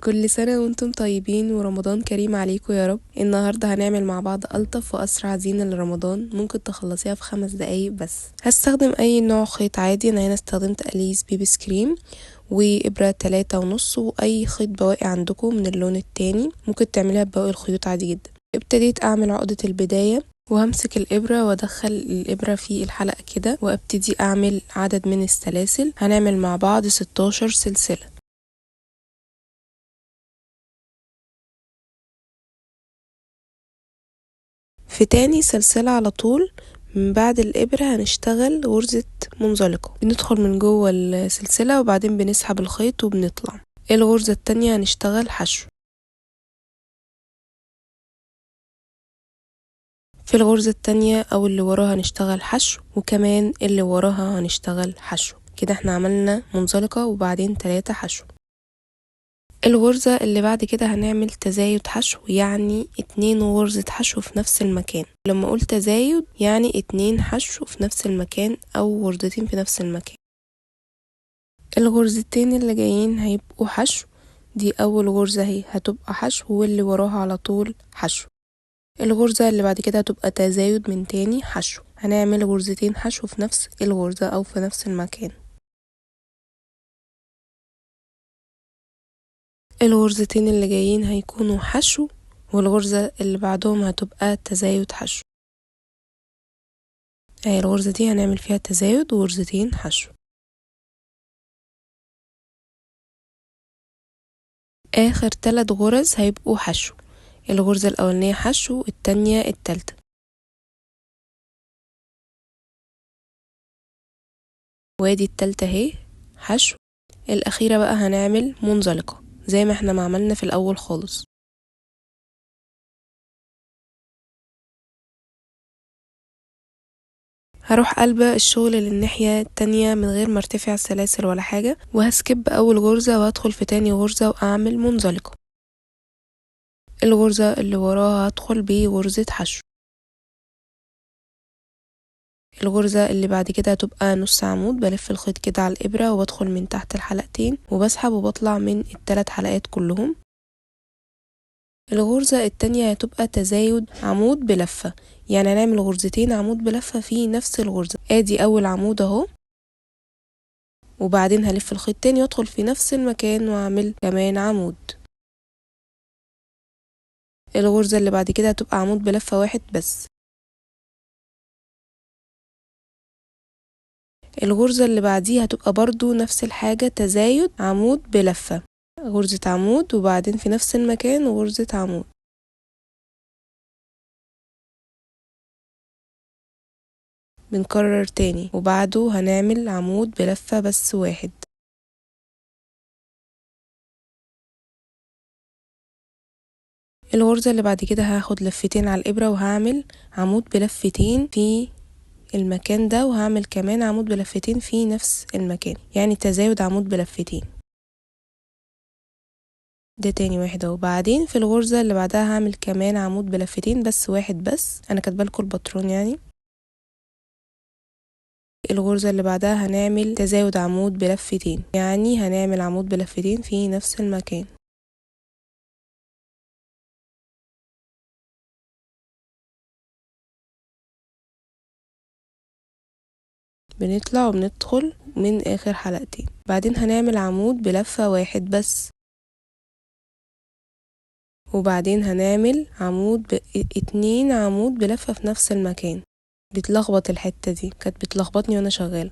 كل سنة وانتم طيبين ورمضان كريم عليكم يا رب. النهاردة هنعمل مع بعض ألطف وأسرع زينة لرمضان ممكن تخلصيها في 5 دقايق بس. هستخدم أي نوع خيط عادي. أنا هنا استخدمت أليس بيبي سكريم وإبرة 3.5 وأي خيط بواقي عندكم من اللون التاني، ممكن تعمليها ببواقي الخيوط عادي جدا. ابتديت أعمل عقدة البداية وهمسك الإبرة وأدخل الإبرة في الحلقة كده وأبتدي أعمل عدد من السلاسل. هنعمل مع بعض 16 سلسلة. في تاني سلسلة على طول من بعد الإبرة هنشتغل غرزة منزلقة، بندخل من جوه السلسلة وبعدين بنسحب الخيط وبنطلع. الغرزة التانية هنشتغل حشو. في الغرزة التانية أو اللي وراها هنشتغل حشو، وكمان اللي وراها هنشتغل حشو. كده احنا عملنا منزلقة وبعدين 3 حشو. الغرزة اللي بعد كده هنعمل تزايد حشو، يعني 2 غرزة حشو في نفس المكان. لما اقول تزايد يعني 2 حشو في نفس المكان او غرزتين في نفس المكان. الغرزتين اللي جايين هيبقوا حشو. دي اول غرزة هي هتبقى حشو واللي وراها على طول حشو. الغرزة اللي بعد كده هتبقى تزايد من تاني حشو. هنعمل غرزتين حشو في نفس الغرزة او في نفس المكان. الغرزتين اللي جايين هيكونوا حشو والغرزة اللي بعدهم هتبقى تزايد حشو. اهي الغرزة دي هنعمل فيها تزايد وغرزتين حشو. اخر 3 غرز هيبقوا حشو. الغرزة الاولانية حشو، التانية التالتة. وادي التالتة اهي حشو. الاخيرة بقى هنعمل منزلقة زي ما احنا ما عملنا في الاول خالص. هروح قلبة الشغل للناحية التانية من غير ما ارتفع السلاسل ولا حاجة، وهسكب اول غرزة وهدخل في تاني غرزة واعمل منزلقة. الغرزة اللي وراها هدخل بغرزة حشو. الغرزة اللي بعد كده هتبقى نص عمود، بلف الخيط كده على الإبرة وبدخل من تحت الحلقتين وبسحب وبطلع من ال3 حلقات كلهم. الغرزة التانية هتبقى تزايد عمود بلفة، يعني هنعمل غرزتين عمود بلفة في نفس الغرزة. ادي اول عمود اهو، وبعدين هلف الخيط تاني وادخل في نفس المكان واعمل كمان عمود. الغرزة اللي بعد كده هتبقى عمود بلفة واحد بس. الغرزة اللي بعديها هتبقى برضو نفس الحاجة، تزايد عمود بلفة، غرزة عمود وبعدين في نفس المكان غرزة عمود. بنكرر تاني وبعده هنعمل عمود بلفة بس واحد. الغرزة اللي بعد كده هاخد لفتين على الإبرة وهعمل عمود بلفتين في المكان ده، وهعمل كمان عمود بلفتين في نفس المكان، يعني تزايد عمود بلفتين. ده تاني واحد اهو. بعدين في الغرزة اللي بعدها هعمل كمان عمود بلفتين بس واحد بس، انا كاتبالكوا الباترون يعني. الغرزة اللي بعدها هنعمل تزايد عمود بلفتين، يعني هنعمل عمود بلفتين في نفس المكان. بنطلع وبندخل من اخر حلقتين. بعدين هنعمل عمود بلفة واحد بس، وبعدين هنعمل 2 عمود بلفة في نفس المكان. بتلخبط الحتة دي، كانت بتلخبطني وانا شغالة.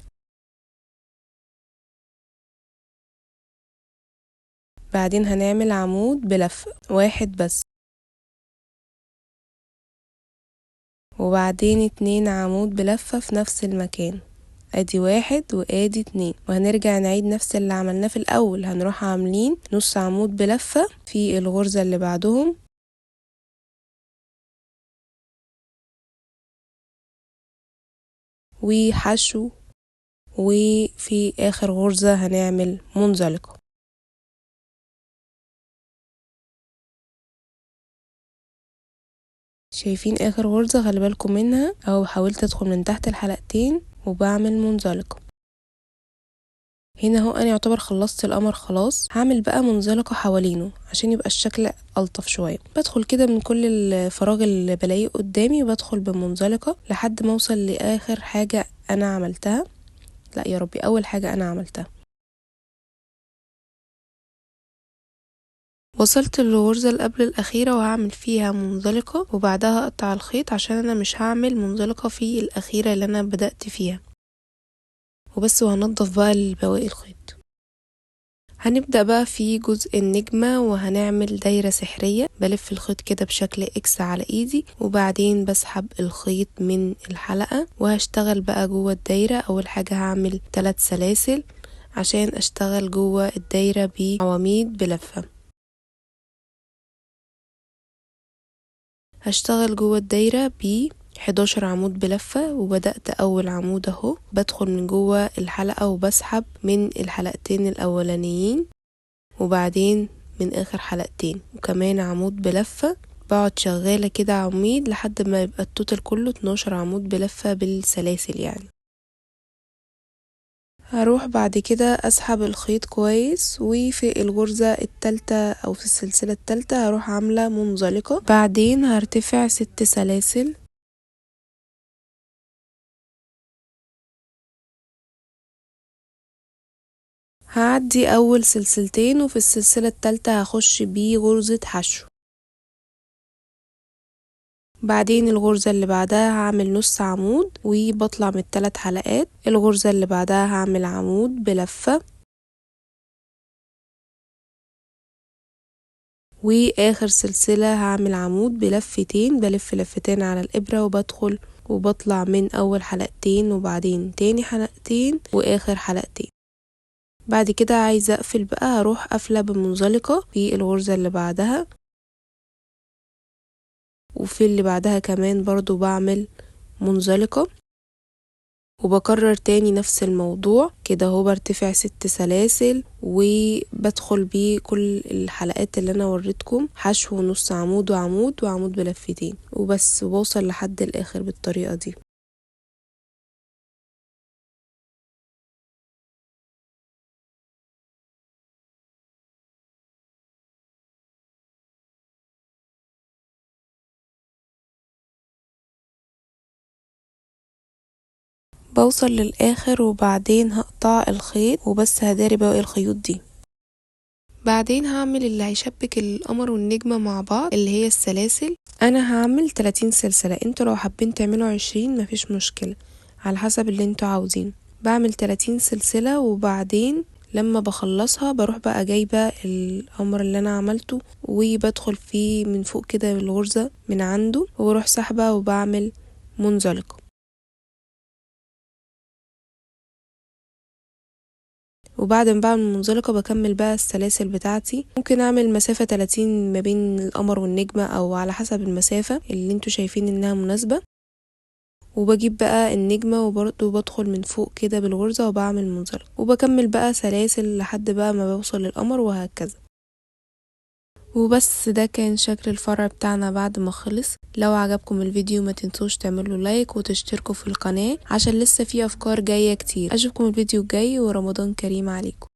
بعدين هنعمل عمود بلفة واحد بس، وبعدين 2 عمود بلفة في نفس المكان. ادي 1 وادي 2، وهنرجع نعيد نفس اللي عملناه في الاول. هنروح عاملين نص عمود بلفة في الغرزة اللي بعدهم، وحشو، وفي اخر غرزة هنعمل منزلقة. شايفين اخر غرزة؟ خلي بالكم منها. او حاولت ادخل من تحت الحلقتين وبعمل منزلقة. هنا اهو انا يعتبر خلصت القمر خلاص. هعمل بقى منزلقة حوالينه عشان يبقى الشكل الطف شوية. بدخل كده من كل الفراغ اللي بلاقيه قدامي، بدخل بمنزلقة لحد ما اوصل لاخر حاجة انا عملتها، لا يا ربي اول حاجة انا عملتها. وصلت للغرزة اللي قبل الاخيرة وهعمل فيها منزلقة، وبعدها اقطع الخيط عشان انا مش هعمل منزلقة في الاخيرة اللي انا بدأت فيها وبس. وهنضف بقى بواقي الخيط. هنبدأ بقى في جزء النجمة، وهنعمل دايرة سحرية. بلف الخيط كده بشكل اكس على ايدي، وبعدين بسحب الخيط من الحلقة وهشتغل بقى جوه الدايرة. اول حاجة هعمل 3 سلاسل عشان اشتغل جوه الدايرة بعواميد بلفة. هشتغل جوه الدايرة 11 عمود بلفة، وبدأت اول عمود اهو. بدخل من جوه الحلقة وبسحب من الحلقتين الاولانيين، وبعدين من اخر حلقتين وكمان عمود بلفة. بقعد شغالة كده عميد لحد ما يبقى التوتال كله 12 عمود بلفة بالسلاسل يعني. هروح بعد كده اسحب الخيط كويس، وفي الغرزة التالتة او في السلسلة التالتة هروح عاملة منزلقة. بعدين هرتفع 6 سلاسل، هعدي اول سلسلتين، وفي السلسلة التالتة هخش بيه غرزة حشو. بعدين الغرزة اللي بعدها هعمل نص عمود وبطلع من ال3 حلقات. الغرزة اللي بعدها هعمل عمود بلفة، واخر سلسلة هعمل عمود بلفتين. بلف لفتين على الابرة وبدخل وبطلع من اول حلقتين، وبعدين تاني حلقتين، واخر حلقتين. بعد كده عايزة اقفل بقى، هروح قافلة بمنزلقة في الغرزة اللي بعدها، وفي اللي بعدها كمان برضو بعمل منزلقة، وبكرر تاني نفس الموضوع كده. هو برتفع 6 سلاسل وبدخل بيه كل الحلقات اللي انا وريتكم حشو نص عمود وعمود وعمود بلفتين وبس، وبوصل لحد الاخر بالطريقة دي. بوصل للاخر وبعدين هقطع الخيط وبس، هداري بواقي الخيوط دي. بعدين هعمل اللي هيشبك القمر والنجمة مع بعض اللي هي السلاسل. انا هعمل 30 سلسلة، انتوا لو حابين تعملوا 20 مفيش مشكلة على حسب اللي انتوا عاوزين. بعمل 30 سلسلة، وبعدين لما بخلصها بروح بقى جايبة القمر اللي انا عملته وبدخل فيه من فوق كده بالغرزة من عنده، وبروح سحبة وبعمل منزلقة. وبعد ما بعمل منزلقة بكمل بقى السلاسل بتاعتي. ممكن اعمل مسافة 30 ما بين القمر والنجمة، او على حسب المسافة اللي انتوا شايفين انها مناسبة. وبجيب بقى النجمة وبرضه بدخل من فوق كده بالغرزة وبعمل منزلقة، وبكمل بقى سلاسل لحد بقى ما بوصل للقمر وهكذا. وبس ده كان شكل الفرع بتاعنا بعد ما خلص. لو عجبكم الفيديو ما تنسوش تعملوا لايك وتشتركوا في القناة عشان لسه في افكار جاية كتير. اشوفكم الفيديو الجاي ورمضان كريم عليكم.